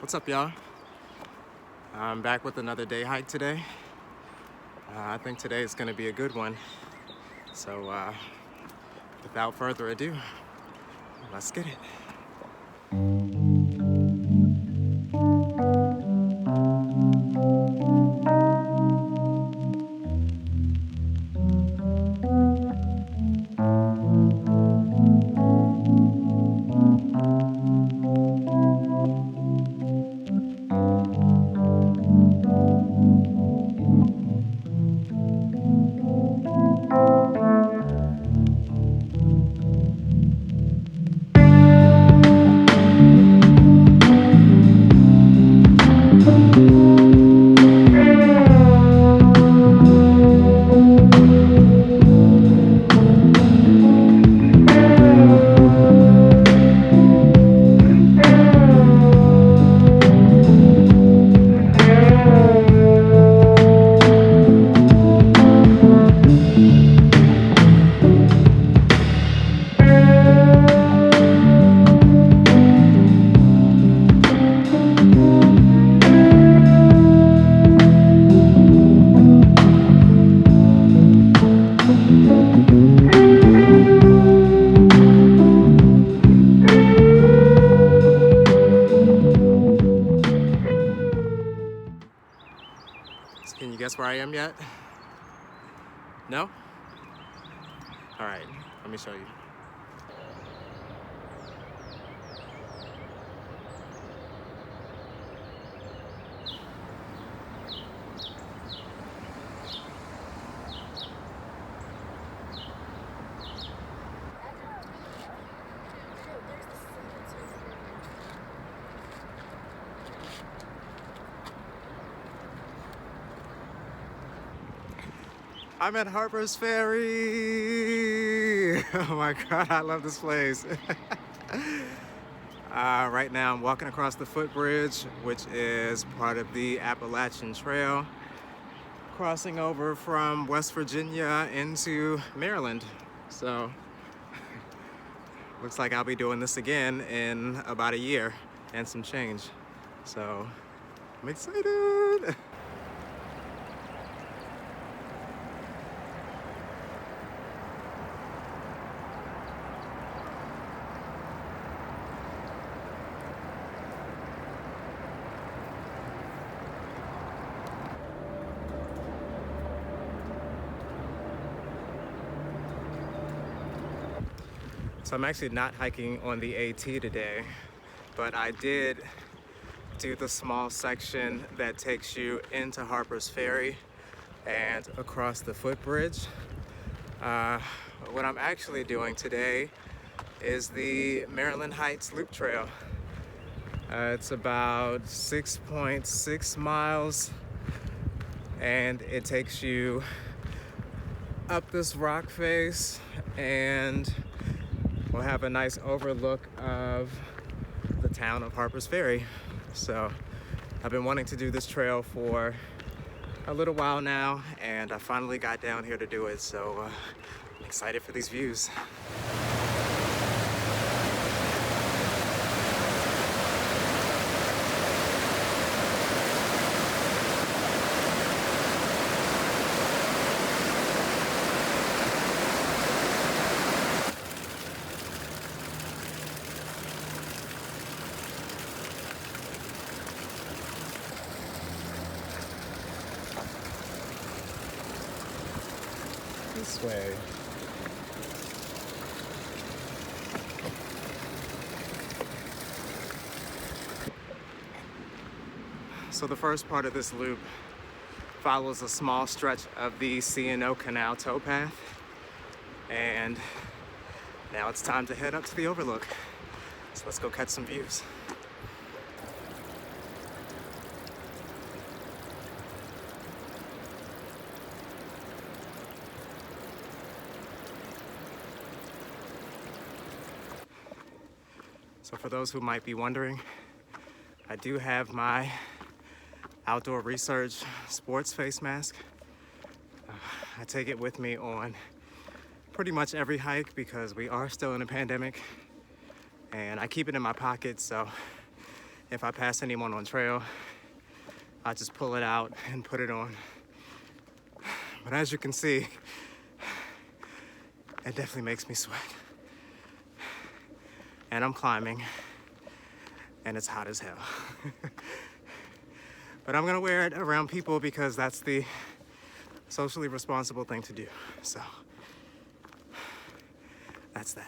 What's up, y'all? I'm back with another day hike today. I think today is going to be a good one. So without further ado, let's get it. Can you guess where I am yet? No? All right, let me show you. I'm at Harper's Ferry. Oh my God, I love this place. Right now I'm walking across the footbridge, which is part of the Appalachian Trail, crossing over from West Virginia into Maryland. So looks like I'll be doing this again in about a year and some change. So I'm excited. So I'm actually not hiking on the AT today, but I did do the small section that takes you into Harper's Ferry and across the footbridge. What I'm actually doing today is the Maryland Heights Loop Trail. It's about 6.6 miles, and it takes you up this rock face, and we'll have a nice overlook of the town of Harper's Ferry. So I've been wanting to do this trail for a little while now, and I finally got down here to do it. So I'm excited for these views. This way. So the first part of this loop follows a small stretch of the C&O Canal towpath, and now it's time to head up to the Overlook. So let's go catch some views. So for those who might be wondering, I do have my outdoor research sports face mask. I take it with me on pretty much every hike because we are still in a pandemic, and I keep it in my pocket so if I pass anyone on trail, I just pull it out and put it on. But as you can see, it definitely makes me sweat. And I'm climbing, and it's hot as hell. But I'm gonna wear it around people because that's the socially responsible thing to do. So that's that.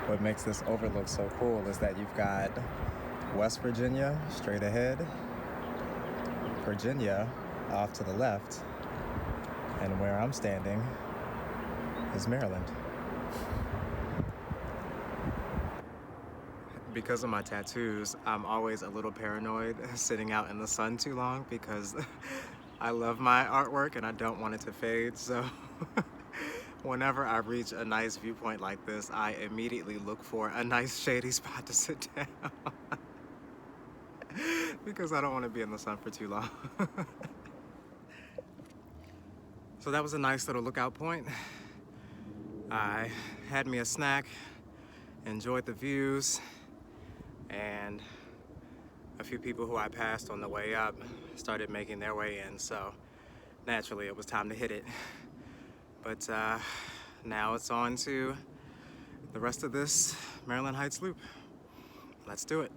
What makes this overlook so cool is that you've got West Virginia straight ahead, Virginia off to the left, and where I'm standing is Maryland. Because of my tattoos, I'm always a little paranoid sitting out in the sun too long because I love my artwork and I don't want it to fade. So whenever I reach a nice viewpoint like this, I immediately look for a nice shady spot to sit down because I don't want to be in the sun for too long. So that was a nice little lookout point. I had me a snack, enjoyed the views, and a few people who I passed on the way up started making their way in, so naturally it was time to hit it. But now it's on to the rest of this Maryland Heights loop. Let's do it.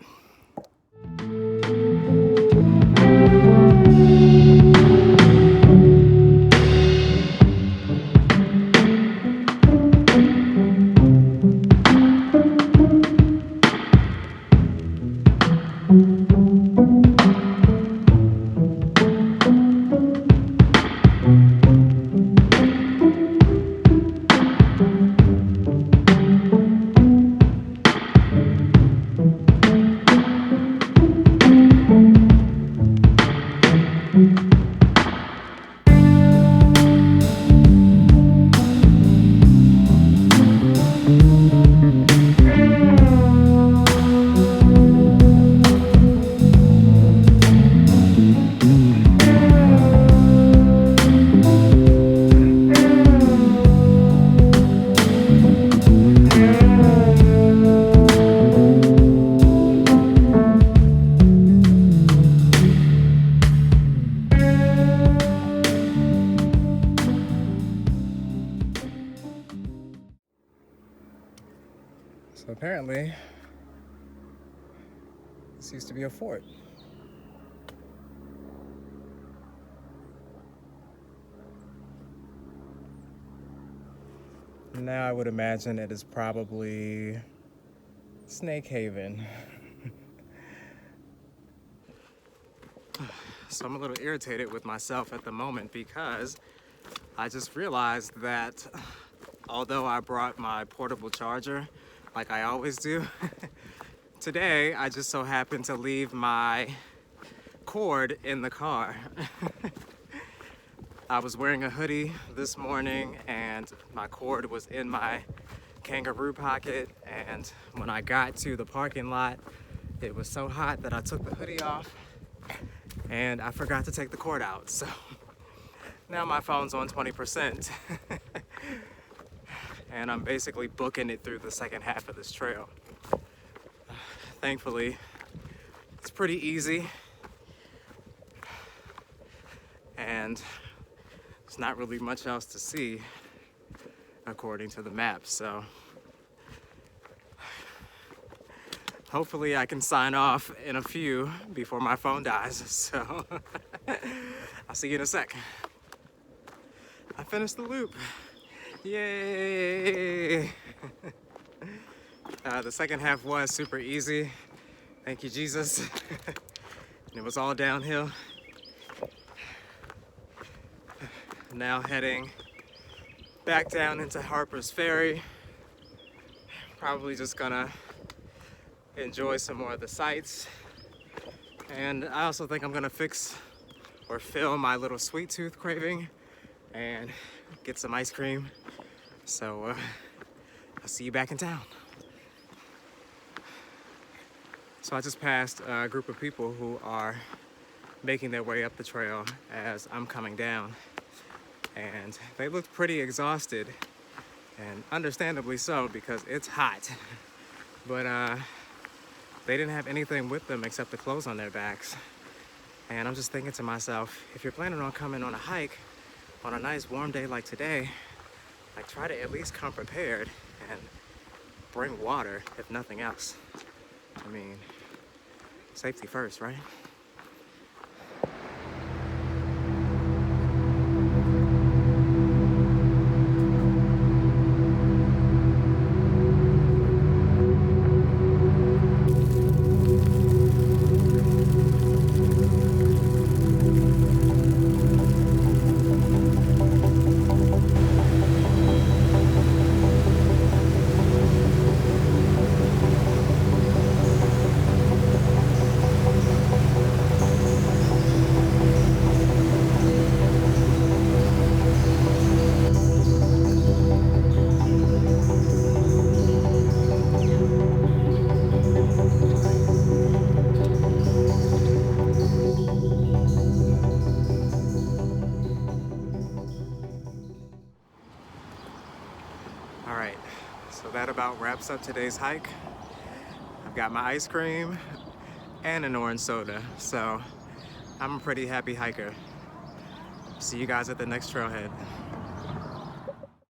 So apparently, this used to be a fort. Now I would imagine it is probably Snake Haven. So I'm a little irritated with myself at the moment because I just realized that although I brought my portable charger, like I always do, today I just so happened to leave my cord in the car. I was wearing a hoodie this morning and my cord was in my kangaroo pocket, and when I got to the parking lot, it was so hot that I took the hoodie off and I forgot to take the cord out. So now my phone's on 20%. And I'm basically booking it through the second half of this trail. Thankfully, it's pretty easy. And there's not really much else to see according to the map, so hopefully I can sign off in a few before my phone dies. So I'll see you in a sec. I finished the loop. Yay! The second half was super easy. Thank you, Jesus. It was all downhill. Now heading back down into Harper's Ferry. Probably just gonna enjoy some more of the sights. And I also think I'm gonna fix or fill my little sweet tooth craving and get some ice cream. So I'll see you back in town. So I just passed a group of people who are making their way up the trail as I'm coming down. And they looked pretty exhausted, and understandably so because it's hot. But they didn't have anything with them except the clothes on their backs. And I'm just thinking to myself, if you're planning on coming on a hike on a nice warm day like today, like try to at least come prepared and bring water, if nothing else. I mean, safety first, right? All right, so that about wraps up today's hike. I've got my ice cream and an orange soda, so I'm a pretty happy hiker. See you guys at the next trailhead.